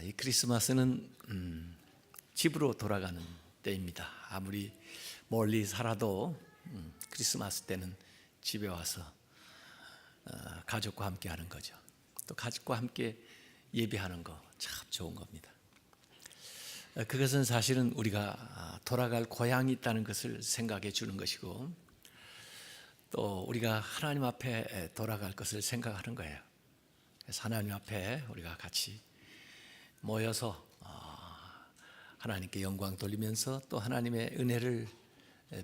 이 크리스마스는 집으로 돌아가는 때입니다. 아무리 멀리 살아도 크리스마스 때는 집에 와서 가족과 함께 하는 거죠. 또 가족과 함께 예배하는 거 참 좋은 겁니다. 그것은 사실은 우리가 돌아갈 고향이 있다는 것을 생각해 주는 것이고, 또 우리가 하나님 앞에 돌아갈 것을 생각하는 거예요. 그래서 하나님 앞에 우리가 같이 모여서 하나님께 영광 돌리면서 또 하나님의 은혜를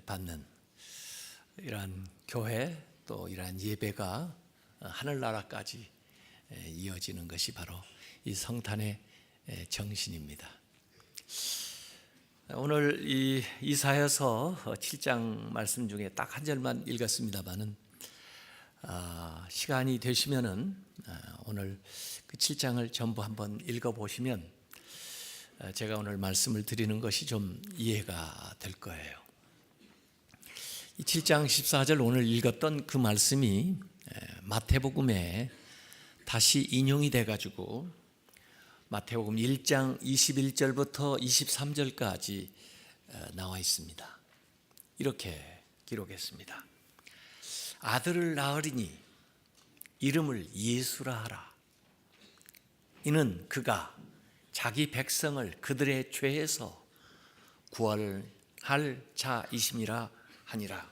받는 이러한 교회, 또 이러한 예배가 하늘나라까지 이어지는 것이 바로 이 성탄의 정신입니다. 오늘 이 이사야서 7장 말씀 중에 딱 한 절만 읽었습니다만은 시간이 되시면은 오늘 그 7장을 전부 한번 읽어보시면 제가 오늘 말씀을 드리는 것이 좀 이해가 될 거예요. 이 7장 14절 오늘 읽었던 그 말씀이 마태복음에 다시 인용이 돼가지고 마태복음 1장 21절부터 23절까지 나와 있습니다. 이렇게 기록했습니다. 아들을 낳으리니 이름을 예수라 하라. 이는 그가 자기 백성을 그들의 죄에서 구원할 자이심이라 하니라.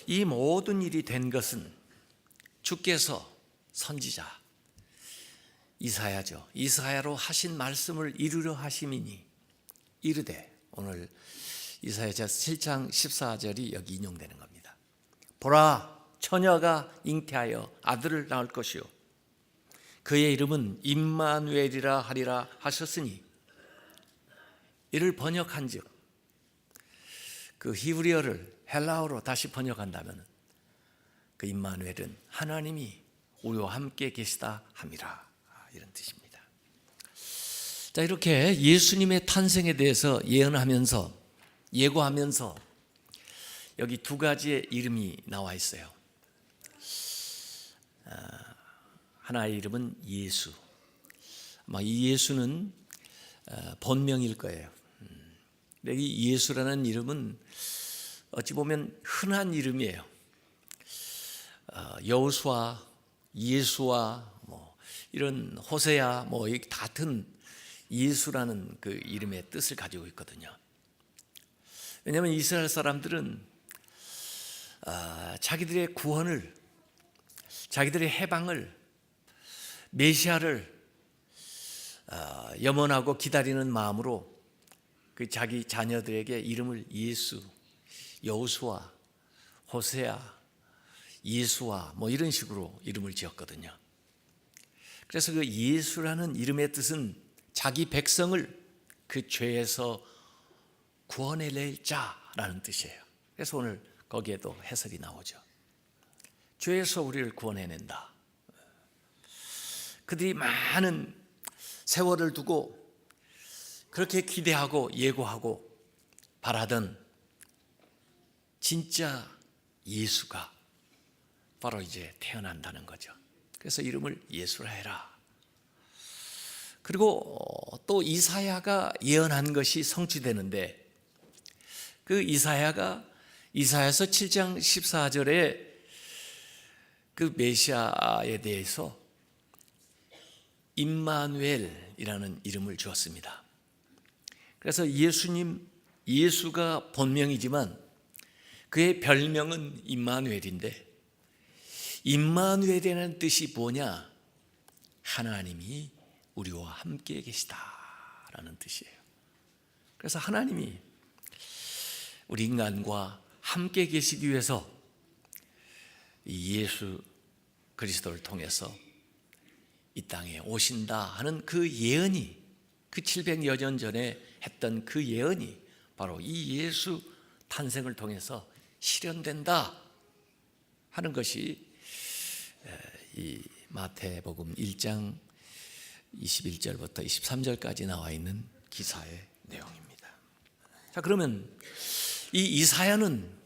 이 모든 일이 된 것은 주께서 선지자 이사야죠. 이사야로 하신 말씀을 이루려 하심이니 이르되, 오늘 이사야서 7장 14절이 여기 인용되는 겁니다. 보라, 처녀가 잉태하여 아들을 낳을 것이요 그의 이름은 임마누엘이라 하리라 하셨으니, 이를 번역한즉 그 히브리어를 헬라어로 다시 번역한다면 그 임마누엘은 하나님이 우리와 함께 계시다 함이라, 이런 뜻입니다. 자, 이렇게 예수님의 탄생에 대해서 예고하면서 여기 두 가지의 이름이 나와 있어요. 하나의 이름은 예수. 아마 이 예수는 본명일 거예요. 이 예수라는 이름은 어찌 보면 흔한 이름이에요. 여호수아, 예수와 이런 호세야 같은 예수라는 그 이름의 뜻을 가지고 있거든요. 왜냐하면 이스라엘 사람들은 자기들의 구원을, 자기들의 해방을, 메시아를 염원하고 기다리는 마음으로 그 자기 자녀들에게 이름을 예수, 여호수아, 호세야, 예수와 이런 식으로 이름을 지었거든요. 그래서 그 예수라는 이름의 뜻은 자기 백성을 그 죄에서 구원해낼 자라는 뜻이에요. 그래서 오늘 거기에도 해설이 나오죠. 죄에서 우리를 구원해낸다. 그들이 많은 세월을 두고 그렇게 기대하고 예고하고 바라던 진짜 예수가 바로 이제 태어난다는 거죠. 그래서 이름을 예수라 해라. 그리고 또 이사야가 예언한 것이 성취되는데, 그 이사야서 7장 14절에 그 메시아에 대해서 임마누엘이라는 이름을 주었습니다. 그래서 예수가 본명이지만 그의 별명은 임마누엘인데, 임마누엘이라는 뜻이 뭐냐? 하나님이 우리와 함께 계시다라는 뜻이에요. 그래서 하나님이 우리 인간과 함께 계시기 위해서 이 예수 그리스도를 통해서 이 땅에 오신다 하는 그 예언이, 그 700여 년 전에 했던 그 예언이 바로 이 예수 탄생을 통해서 실현된다 하는 것이 이 마태복음 1장 21절부터 23절까지 나와 있는 기사의 내용입니다. 자, 그러면 이 이사야는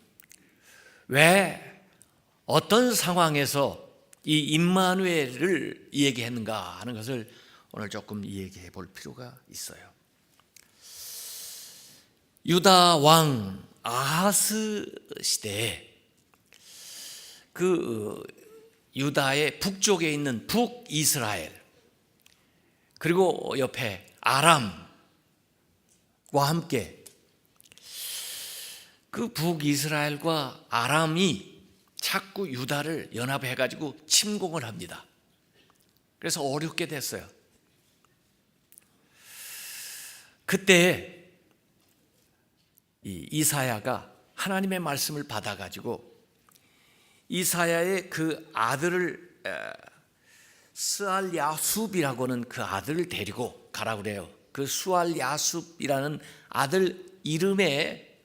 왜 어떤 상황에서 이 임마누엘을 얘기했는가 하는 것을 오늘 조금 이야기해 볼 필요가 있어요. 유다 왕 아하스 시대에 그 유다의 북쪽에 있는 북이스라엘, 그리고 옆에 아람과 함께 그 북이스라엘과 아람이 자꾸 유다를 연합해 가지고 침공을 합니다. 그래서 어렵게 됐어요. 그때 이 이사야가 하나님의 말씀을 받아 가지고 이사야의 그 아들을 스알야숲이라고는 그 아들을 데리고 가라 그래요. 그 스알야숲이라는 아들 이름에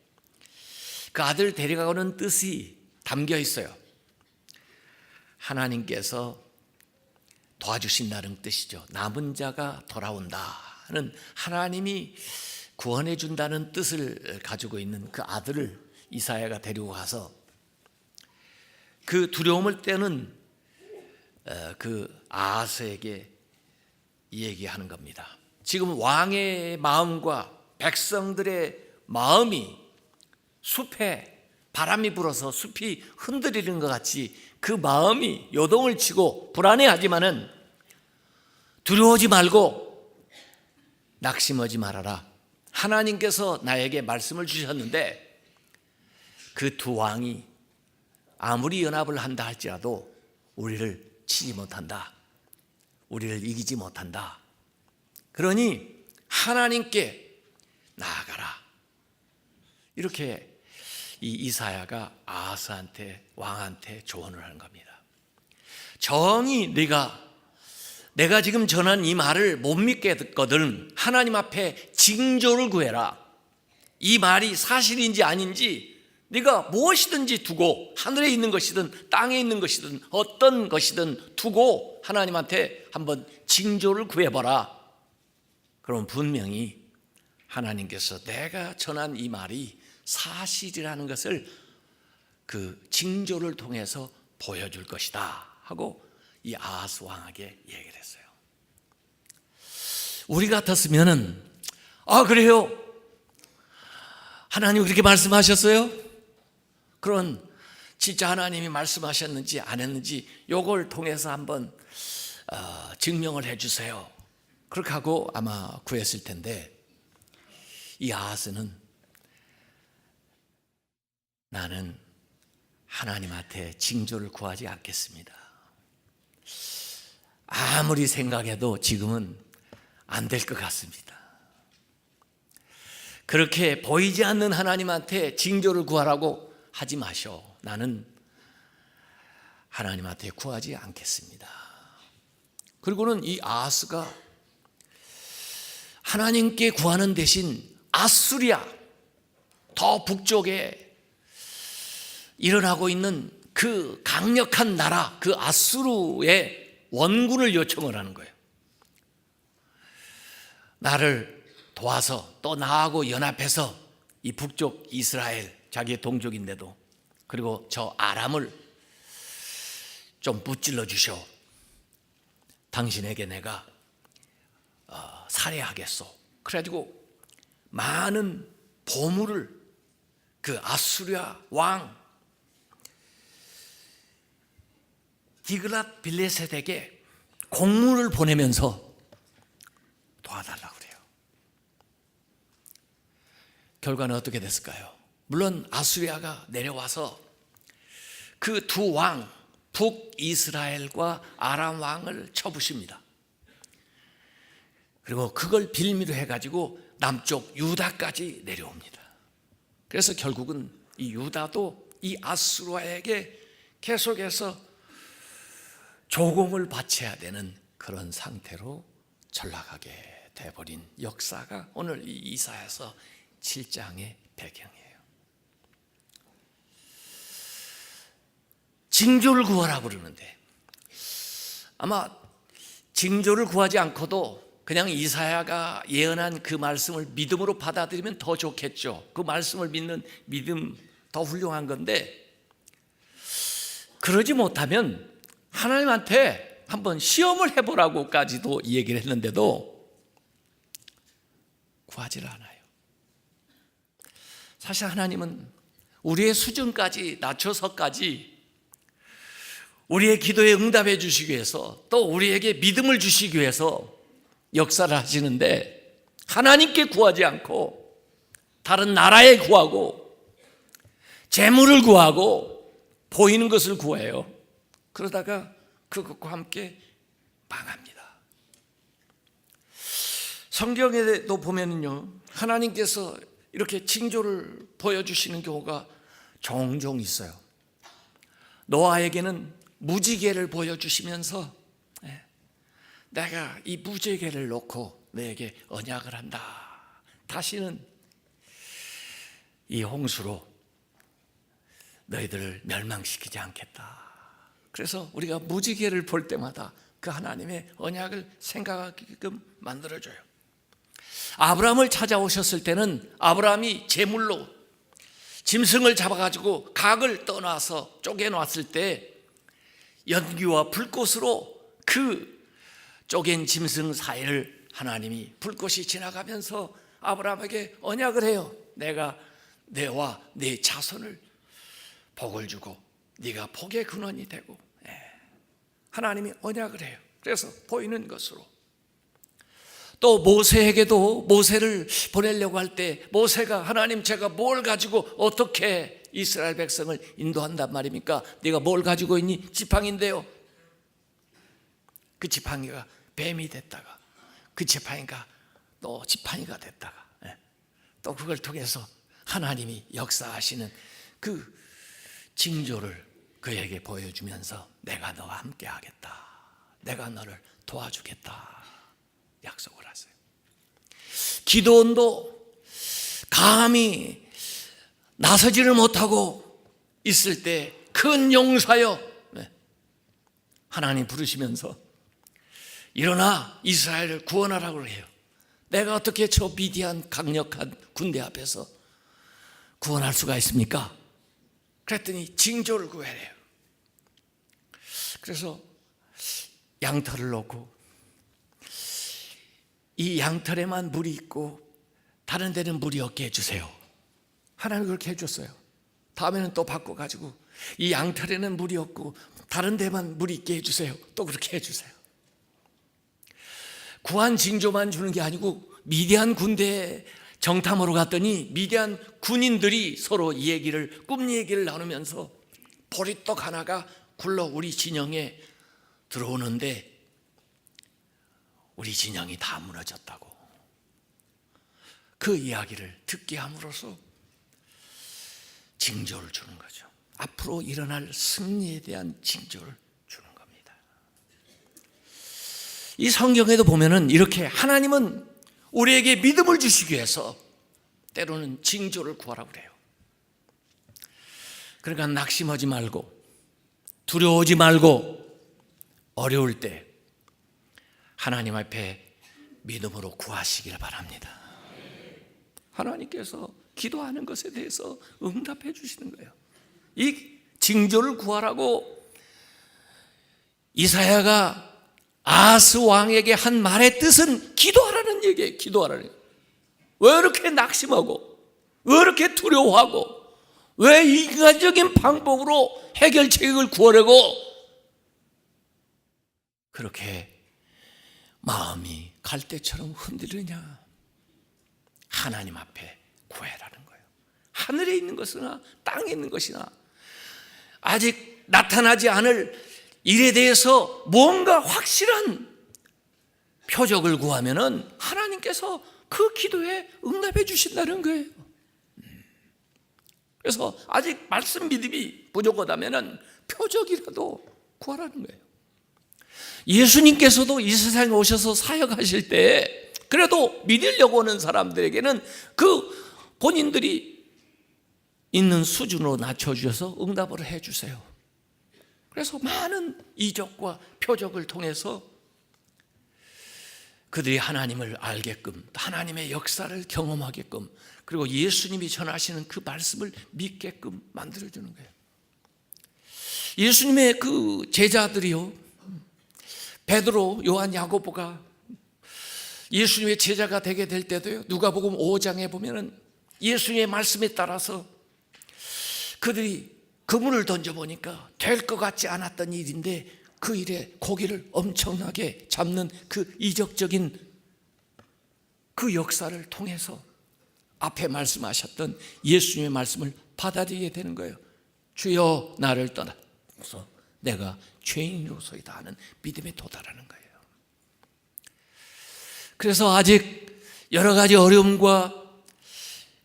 그 아들 데려가고는 뜻이 담겨 있어요. 하나님께서 도와주신다는 뜻이죠. 남은 자가 돌아온다는 하나님이 구원해 준다는 뜻을 가지고 있는 그 아들을 이사야가 데리고 가서 그 두려움을 떼는 그 아하스에게 얘기하는 겁니다. 지금 왕의 마음과 백성들의 마음이 숲에 바람이 불어서 숲이 흔들리는 것 같이 그 마음이 요동을 치고 불안해하지만은 두려워하지 말고 낙심하지 말아라. 하나님께서 나에게 말씀을 주셨는데 그 두 왕이 아무리 연합을 한다 할지라도 우리를 치지 못한다. 우리를 이기지 못한다. 그러니 하나님께 나아가라. 이렇게 이 이사야가 아하스한테, 왕한테 조언을 하는 겁니다. 정히 내가 지금 전한 이 말을 못 믿겠거든 하나님 앞에 징조를 구해라. 이 말이 사실인지 아닌지 네가 무엇이든지 두고, 하늘에 있는 것이든 땅에 있는 것이든 어떤 것이든 두고 하나님한테 한번 징조를 구해봐라. 그럼 분명히 하나님께서 내가 전한 이 말이 사실이라는 것을 그 징조를 통해서 보여줄 것이다 하고 이 아하스 왕에게 얘기를 했어요. 우리 같았으면은 그래요? 하나님 그렇게 말씀하셨어요? 그런 진짜 하나님이 말씀하셨는지 안 했는지 요걸 통해서 한번 증명을 해주세요. 그렇게 하고 아마 구했을 텐데 이 아하스는 나는 하나님한테 징조를 구하지 않겠습니다. 아무리 생각해도 지금은 안 될 것 같습니다. 그렇게 보이지 않는 하나님한테 징조를 구하라고 하지 마셔. 나는 하나님한테 구하지 않겠습니다. 그리고는 이 아하스가 하나님께 구하는 대신 아수리아, 더 북쪽에 일어나고 있는 그 강력한 나라, 그 아수르의 원군을 요청을 하는 거예요. 나를 도와서 또 나하고 연합해서 이 북쪽 이스라엘, 자기의 동족인데도, 그리고 저 아람을 좀 무찔러 주셔. 당신에게 내가 살해하겠소. 그래가지고 많은 보물을 그 아수리아 왕 디글랏 빌레셋에게 공문을 보내면서 도와달라고 그래요. 결과는 어떻게 됐을까요? 물론 아수리아가 내려와서 그 두 왕, 북이스라엘과 아람 왕을 쳐부십니다. 그리고 그걸 빌미로 해가지고 남쪽 유다까지 내려옵니다. 그래서 결국은 이 유다도 이 아수리아에게 계속해서 조공을 바쳐야 되는 그런 상태로 전락하게 돼버린 역사가 오늘 이 이사야서 7장의 배경이에요. 징조를 구하라 그러는데 아마 징조를 구하지 않고도 그냥 이사야가 예언한 그 말씀을 믿음으로 받아들이면 더 좋겠죠. 그 말씀을 믿는 믿음 더 훌륭한 건데, 그러지 못하면 하나님한테 한번 시험을 해보라고까지도 얘기를 했는데도 구하지를 않아요. 사실 하나님은 우리의 수준까지 낮춰서까지 우리의 기도에 응답해 주시기 위해서, 또 우리에게 믿음을 주시기 위해서 역사를 하시는데, 하나님께 구하지 않고 다른 나라에 구하고 재물을 구하고 보이는 것을 구해요. 그러다가 그것과 함께 망합니다. 성경에도 보면은요, 하나님께서 이렇게 징조를 보여주시는 경우가 종종 있어요. 노아에게는 무지개를 보여주시면서 내가 이 무지개를 놓고 너에게 언약을 한다. 다시는 이 홍수로 너희들을 멸망시키지 않겠다. 그래서 우리가 무지개를 볼 때마다 그 하나님의 언약을 생각하게끔 만들어줘요. 아브라함을 찾아오셨을 때는 아브라함이 제물로 짐승을 잡아가지고 각을 떠나서 쪼개놨을 때 연기와 불꽃으로 그 쪼갠 짐승 사이를 하나님이 불꽃이 지나가면서 아브라함에게 언약을 해요. 내가 너와 네 자손을 복을 주고 네가 복의 근원이 되고, 하나님이 언약을 해요. 그래서 보이는 것으로. 또 모세에게도, 모세를 보내려고 할 때 모세가 하나님 제가 뭘 가지고 어떻게 이스라엘 백성을 인도한단 말입니까? 네가 뭘 가지고 있니? 지팡이인데요. 그 지팡이가 뱀이 됐다가 그 지팡이가 또 지팡이가 됐다가 또 그걸 통해서 하나님이 역사하시는 그 징조를 그에게 보여주면서 내가 너와 함께 하겠다, 내가 너를 도와주겠다 약속을 하세요. 기드온도 감히 나서지를 못하고 있을 때 큰 용사여 하나님 부르시면서 일어나 이스라엘을 구원하라고 해요. 내가 어떻게 저 미디안 강력한 군대 앞에서 구원할 수가 있습니까? 그랬더니 징조를 구해래요. 그래서 양털을 놓고 이 양털에만 물이 있고 다른 데는 물이 없게 해주세요. 하나님 그렇게 해줬어요. 다음에는 또 바꿔가지고 이 양털에는 물이 없고 다른 데만 물이 있게 해주세요. 또 그렇게 해주세요. 구한 징조만 주는 게 아니고 미디안 군대에 정탐으로 갔더니 미디안 군인들이 서로 꿈 얘기를 나누면서 보리떡 하나가 굴러 우리 진영에 들어오는데 우리 진영이 다 무너졌다고. 그 이야기를 듣게 함으로써 징조를 주는 거죠. 앞으로 일어날 승리에 대한 징조를 주는 겁니다. 이 성경에도 보면은 이렇게 하나님은 우리에게 믿음을 주시기 위해서 때로는 징조를 구하라고 그래요. 그러니까 낙심하지 말고 두려워하지 말고 어려울 때 하나님 앞에 믿음으로 구하시길 바랍니다. 하나님께서 기도하는 것에 대해서 응답해 주시는 거예요. 이 징조를 구하라고 이사야가 아하스 왕에게 한 말의 뜻은 기도하라는 얘기예요. 기도하라는. 왜 이렇게 낙심하고 왜 이렇게 두려워하고 왜 인간적인 방법으로 해결책을 구하려고 그렇게 마음이 갈대처럼 흔들리냐? 하나님 앞에 구해라는 거예요. 하늘에 있는 것이나 땅에 있는 것이나 아직 나타나지 않을 일에 대해서 뭔가 확실한 표적을 구하면은 하나님께서 그 기도에 응답해 주신다는 거예요. 그래서 아직 말씀 믿음이 부족하다면은 표적이라도 구하라는 거예요. 예수님께서도 이 세상에 오셔서 사역하실 때 그래도 믿으려고 하는 사람들에게는 그 본인들이 있는 수준으로 낮춰주셔서 응답을 해주세요. 그래서 많은 이적과 표적을 통해서 그들이 하나님을 알게끔, 하나님의 역사를 경험하게끔, 그리고 예수님이 전하시는 그 말씀을 믿게끔 만들어주는 거예요. 예수님의 그 제자들이요, 베드로, 요한, 야고보가 예수님의 제자가 되게 될 때도요, 누가복음 5장에 보면은 예수님의 말씀에 따라서 그들이 그물을 던져보니까 될 것 같지 않았던 일인데 그 일에 고기를 엄청나게 잡는 그 이적적인 그 역사를 통해서 앞에 말씀하셨던 예수님의 말씀을 받아들이게 되는 거예요. 주여 나를 떠나서 내가 죄인으로서이다 하는 믿음에 도달하는 거예요. 그래서 아직 여러 가지 어려움과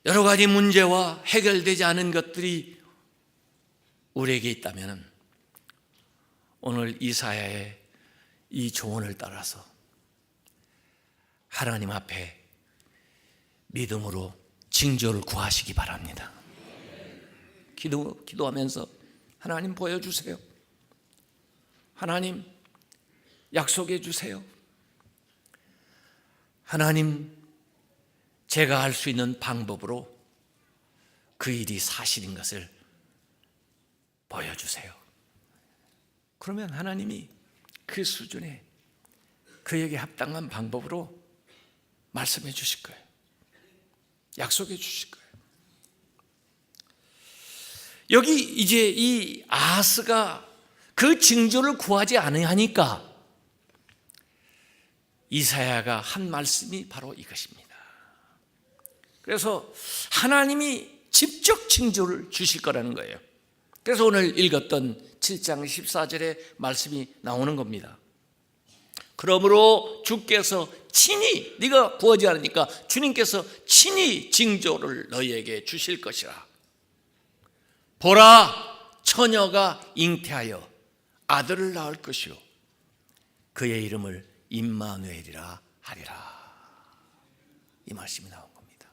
여러 가지 문제와 해결되지 않은 것들이 우리에게 있다면 오늘 이사야의 이 조언을 따라서 하나님 앞에 믿음으로 징조를 구하시기 바랍니다. 기도하면서 하나님 보여주세요. 하나님 약속해 주세요. 하나님 제가 할 수 있는 방법으로 그 일이 사실인 것을 보여주세요. 그러면 하나님이 그 수준에 그에게 합당한 방법으로 말씀해 주실 거예요. 약속해 주실 거예요. 여기 이제 이 아하스가 그 징조를 구하지 않으니까 이사야가 한 말씀이 바로 이것입니다. 그래서 하나님이 직접 징조를 주실 거라는 거예요. 그래서 오늘 읽었던 7장 14절의 말씀이 나오는 겁니다. 그러므로 주께서 친히, 네가 구하지 않으니까 주님께서 친히 징조를 너희에게 주실 것이라. 보라, 처녀가 잉태하여 아들을 낳을 것이요 그의 이름을 임마누엘이라 하리라. 이 말씀이 나온 겁니다.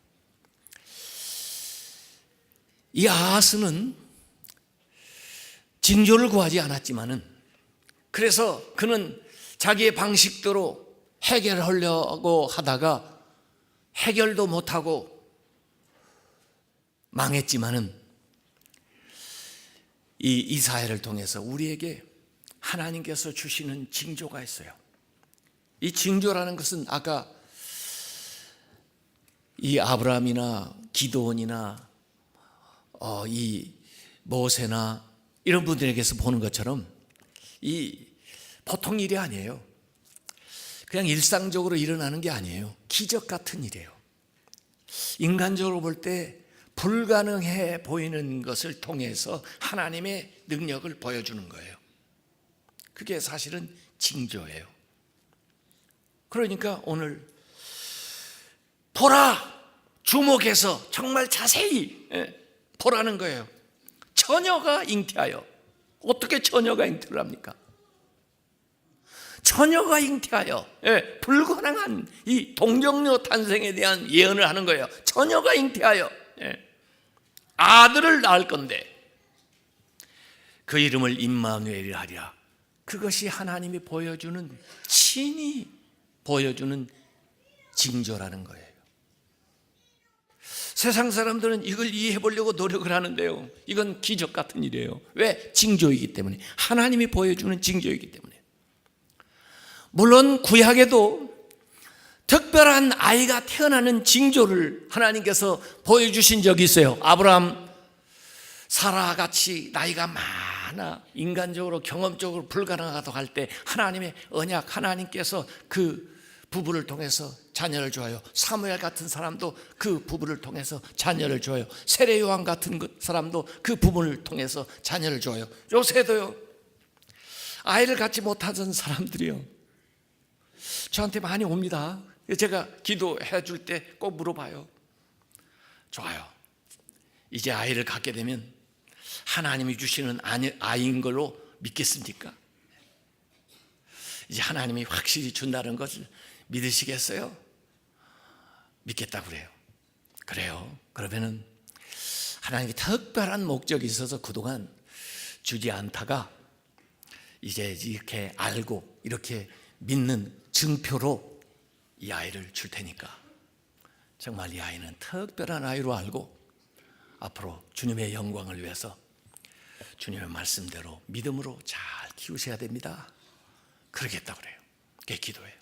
이 아하스는 징조를 구하지 않았지만은, 그래서 그는 자기의 방식대로 해결하려고 하다가 해결도 못하고 망했지만은 이 이사야를 통해서 우리에게 하나님께서 주시는 징조가 있어요. 이 징조라는 것은 아까 이 아브라함이나 기드온이나 이 모세나 이런 분들에게서 보는 것처럼 이 보통 일이 아니에요. 그냥 일상적으로 일어나는 게 아니에요. 기적 같은 일이에요. 인간적으로 볼 때 불가능해 보이는 것을 통해서 하나님의 능력을 보여주는 거예요. 그게 사실은 징조예요. 그러니까 오늘 보라, 주목해서 정말 자세히 보라는 거예요. 처녀가 잉태하여. 어떻게 처녀가 잉태를 합니까? 처녀가 잉태하여, 불가능한 이 동정녀 탄생에 대한 예언을 하는 거예요. 처녀가 잉태하여 아들을 낳을 건데 그 이름을 임마누엘이라 하리라. 그것이 하나님이 보여주는, 친히 보여주는 징조라는 거예요. 세상 사람들은 이걸 이해해 보려고 노력을 하는데요, 이건 기적 같은 일이에요. 왜? 징조이기 때문에. 하나님이 보여주는 징조이기 때문에. 물론 구약에도 특별한 아이가 태어나는 징조를 하나님께서 보여주신 적이 있어요. 아브라함, 사라같이 나이가 많아 인간적으로 경험적으로 불가능하다고 할 때 하나님의 언약, 하나님께서 그 부부를 통해서 자녀를 줘요. 사무엘 같은 사람도 그 부부를 통해서 자녀를 줘요. 세례 요한 같은 사람도 그 부부를 통해서 자녀를 줘요. 요새도요, 아이를 갖지 못하던 사람들이요, 저한테 많이 옵니다. 제가 기도해 줄 때 꼭 물어봐요. 좋아요, 이제 아이를 갖게 되면 하나님이 주시는 아이인 걸로 믿겠습니까? 이제 하나님이 확실히 준다는 것을 믿으시겠어요? 믿겠다고 그래요. 그래요. 그러면은 하나님이 특별한 목적이 있어서 그동안 주지 않다가 이제 이렇게 알고 이렇게 믿는 증표로 이 아이를 줄 테니까 정말 이 아이는 특별한 아이로 알고 앞으로 주님의 영광을 위해서 주님의 말씀대로 믿음으로 잘 키우셔야 됩니다. 그러겠다고 그래요. 함께 기도해요.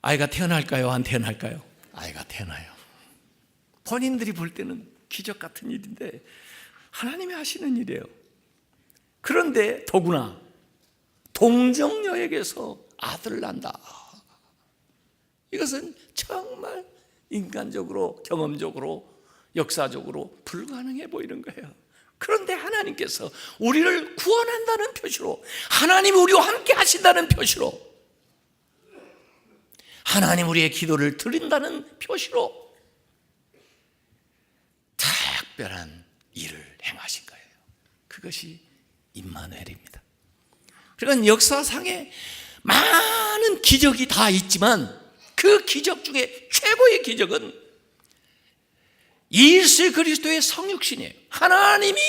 아이가 태어날까요? 안 태어날까요? 아이가 태어나요. 본인들이 볼 때는 기적 같은 일인데 하나님이 하시는 일이에요. 그런데 더구나 동정녀에게서 아들을 낳는다. 이것은 정말 인간적으로, 경험적으로, 역사적으로 불가능해 보이는 거예요. 그런데 하나님께서 우리를 구원한다는 표시로, 하나님 우리와 함께 하신다는 표시로, 하나님 우리의 기도를 들린다는 표시로 특별한 일을 행하신 거예요. 그것이 임마누엘입니다. 그러니까 역사상에 많은 기적이 다 있지만 그 기적 중에 최고의 기적은 예수 그리스도의 성육신이에요. 하나님이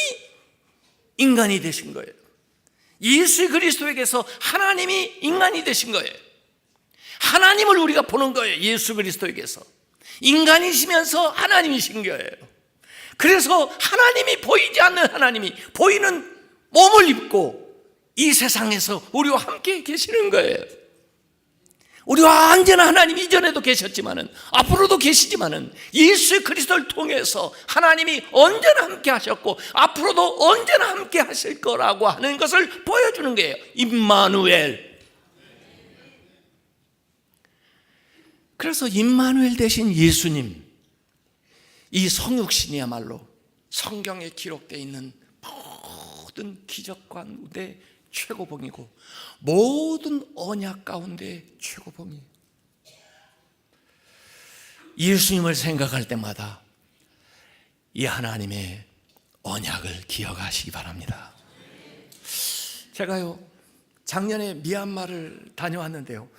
인간이 되신 거예요. 예수 그리스도에게서 하나님이 인간이 되신 거예요. 하나님을 우리가 보는 거예요. 예수 그리스도에게서 인간이시면서 하나님이신 거예요. 그래서 하나님이 보이지 않는 하나님이 보이는 몸을 입고 이 세상에서 우리와 함께 계시는 거예요. 우리와 언제나 하나님이 이전에도 계셨지만은 앞으로도 계시지만은 예수 그리스도를 통해서 하나님이 언제나 함께 하셨고 앞으로도 언제나 함께 하실 거라고 하는 것을 보여주는 거예요. 임마누엘. 그래서 임마누엘 대신 예수님, 이 성육신이야말로 성경에 기록되어 있는 모든 기적 가운데 최고봉이고 모든 언약 가운데 최고봉이에요. 예수님을 생각할 때마다 이 하나님의 언약을 기억하시기 바랍니다. 제가요 작년에 미얀마를 다녀왔는데요,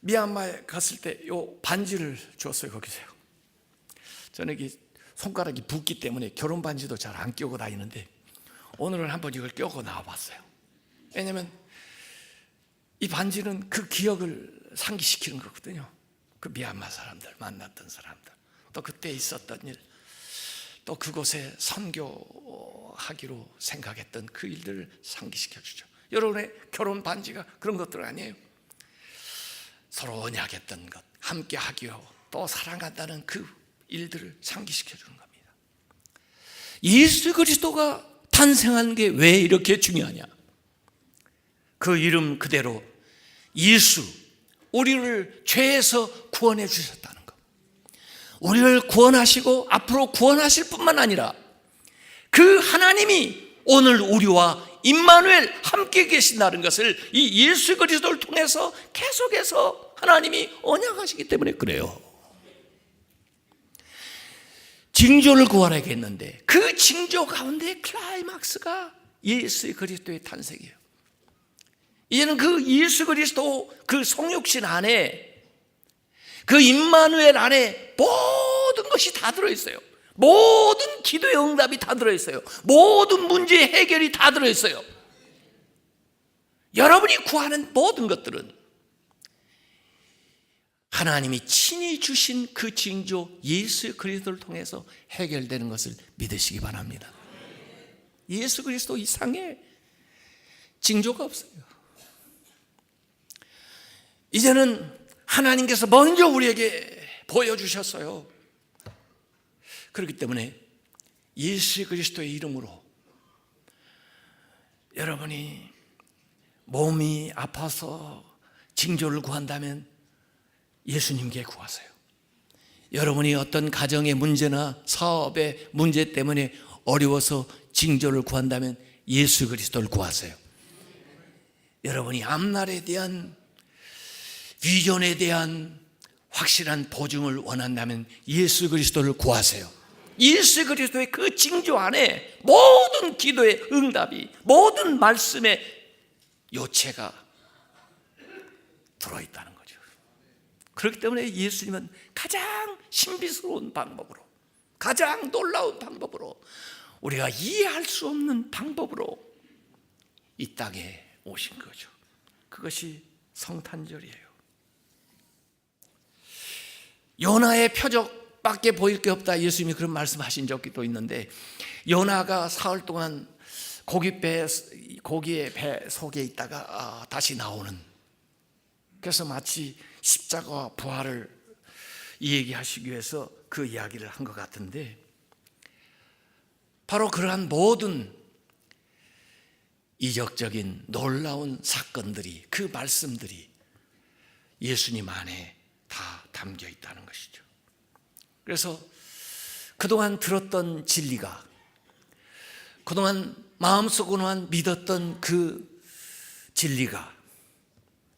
미얀마에 갔을 때 요 반지를 줬어요. 거기서요. 저는 이 손가락이 붓기 때문에 결혼 반지도 잘 안 끼고 다니는데 오늘은 한번 이걸 끼고 나와봤어요. 왜냐하면 이 반지는 그 기억을 상기시키는 거거든요. 그 미얀마 사람들, 만났던 사람들, 또 그때 있었던 일, 또 그곳에 선교하기로 생각했던 그 일들을 상기시켜주죠. 여러분의 결혼 반지가 그런 것들 아니에요? 서로 언약했던 것, 함께 하기로 또 사랑한다는 그 일들을 상기시켜주는 겁니다. 예수 그리스도가 탄생한 게 왜 이렇게 중요하냐? 그 이름 그대로 예수, 우리를 죄에서 구원해 주셨다는 것, 우리를 구원하시고 앞으로 구원하실 뿐만 아니라 그 하나님이 오늘 우리와 임마누엘 함께 계신다는 것을 이 예수 그리스도를 통해서 계속해서 하나님이 언약하시기 때문에 그래요. 징조를 구하라겠는데 그 징조 가운데 클라이막스가 예수 그리스도의 탄생이에요. 이제는 그 예수 그리스도 그 성육신 안에, 그 임마누엘 안에 모든 것이 다 들어있어요. 모든 기도의 응답이 다 들어있어요. 모든 문제의 해결이 다 들어있어요. 여러분이 구하는 모든 것들은 하나님이 친히 주신 그 징조 예수 그리스도를 통해서 해결되는 것을 믿으시기 바랍니다. 예수 그리스도 이상의 징조가 없어요. 이제는 하나님께서 먼저 우리에게 보여주셨어요. 그렇기 때문에 예수 그리스도의 이름으로 여러분이 몸이 아파서 징조를 구한다면 예수님께 구하세요. 여러분이 어떤 가정의 문제나 사업의 문제 때문에 어려워서 징조를 구한다면 예수 그리스도를 구하세요. 여러분이 앞날에 대한 비전에 대한 확실한 보증을 원한다면 예수 그리스도를 구하세요. 예수 그리스도의 그 징조 안에 모든 기도의 응답이, 모든 말씀의 요체가 들어있다는 거죠. 그렇기 때문에 예수님은 가장 신비스러운 방법으로, 가장 놀라운 방법으로, 우리가 이해할 수 없는 방법으로 이 땅에 오신 거죠. 그것이 성탄절이에요. 요나의 표적밖에 보일 게 없다, 예수님이 그런 말씀하신 적도 있는데, 요나가 사흘 동안 고기의 배 속에 있다가 다시 나오는 그래서 마치 십자가와 부활을 얘기하시기 위해서 그 이야기를 한 것 같은데, 바로 그러한 모든 이적적인 놀라운 사건들이, 그 말씀들이 예수님 안에 다 담겨 있다는 것이죠. 그래서 그동안 들었던 진리가, 그동안 마음속으로만 믿었던 그 진리가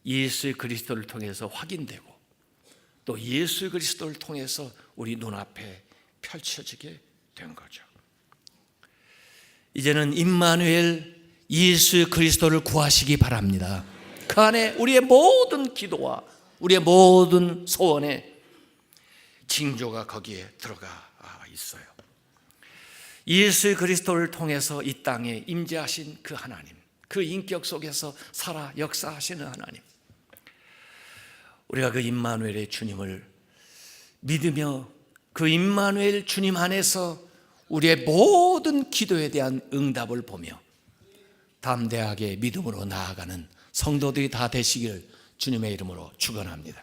예수 그리스도를 통해서 확인되고, 또 예수 그리스도를 통해서 우리 눈앞에 펼쳐지게 된 거죠. 이제는 임마누엘 예수 그리스도를 구하시기 바랍니다. 그 안에 우리의 모든 기도와 우리의 모든 소원의 징조가 거기에 들어가 있어요. 예수 그리스도를 통해서 이 땅에 임재하신 그 하나님, 그 인격 속에서 살아 역사하시는 하나님, 우리가 그 임마누엘의 주님을 믿으며 그 임마누엘 주님 안에서 우리의 모든 기도에 대한 응답을 보며 담대하게 믿음으로 나아가는 성도들이 다 되시길 주님의 이름으로 축원합니다.